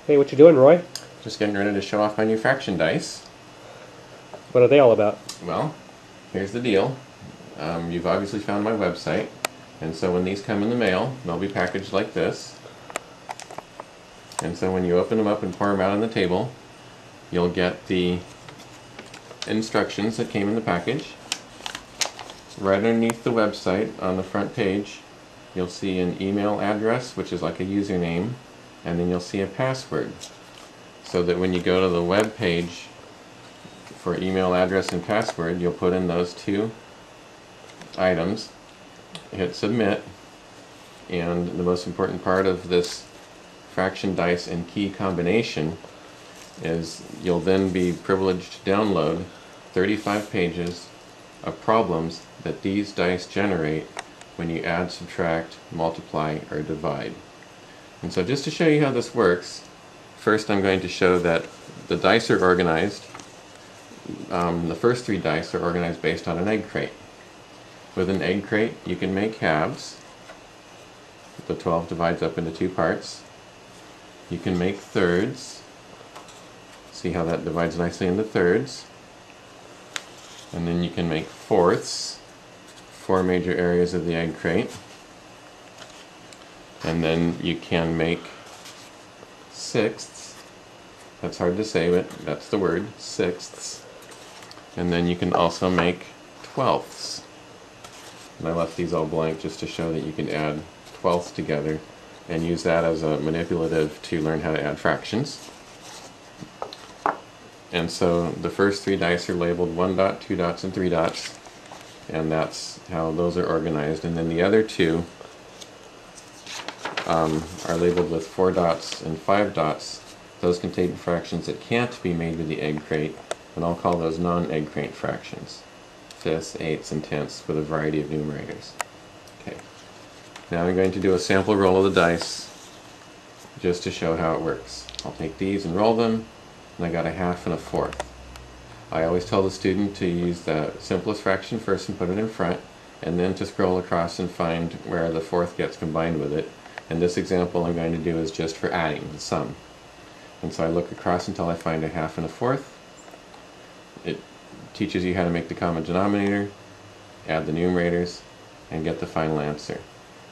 Hey, what you doing, Roy? Just getting ready to show off my new fraction dice. What are they all about? Well, here's the deal. You've obviously found my website, and so when these come in the mail, they'll be packaged like this. And so when you open them up and pour them out on the table, you'll get the instructions that came in the package. Right underneath the website on the front page, you'll see an email address, which is like a username, and then you'll see a password. So that when you go to the web page for email address and password, you'll put in those two items, hit submit, and the most important part of this fraction dice and key combination is you'll then be privileged to download 35 pages of problems that these dice generate when you add, subtract, multiply, or divide. And so just to show you how this works, first I'm going to show that the dice are organized. The first three dice are organized based on an egg crate. With an egg crate you can make halves. The 12 divides up into two parts. You can make thirds. See how that divides nicely into thirds. And then you can make fourths, four major areas of the egg crate. And then you can make sixths. That's hard to say, but that's the word, sixths. And then you can also make twelfths. And I left these all blank just to show that you can add twelfths together and use that as a manipulative to learn how to add fractions. And so the first three dice are labeled 1 dot, 2 dots, and 3 dots, and that's how those are organized. And then the other two are labeled with 4 dots and 5 dots. Those contain fractions that can't be made with the egg crate, and I'll call those non-egg crate fractions. Fifths, eighths, and tenths with a variety of numerators. Okay. Now I'm going to do a sample roll of the dice just to show how it works. I'll take these and roll them, and I got a half and a fourth. I always tell the student to use the simplest fraction first and put it in front, and then to scroll across and find where the fourth gets combined with it. And this example I'm going to do is just for adding, the sum. And so I look across until I find a half and a fourth. It teaches you how to make the common denominator, add the numerators, and get the final answer.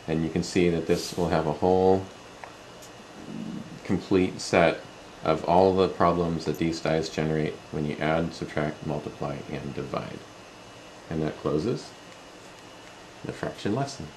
And you can see that this will have a whole complete set of all the problems that these dice generate when you add, subtract, multiply, and divide. And that closes the fraction lesson.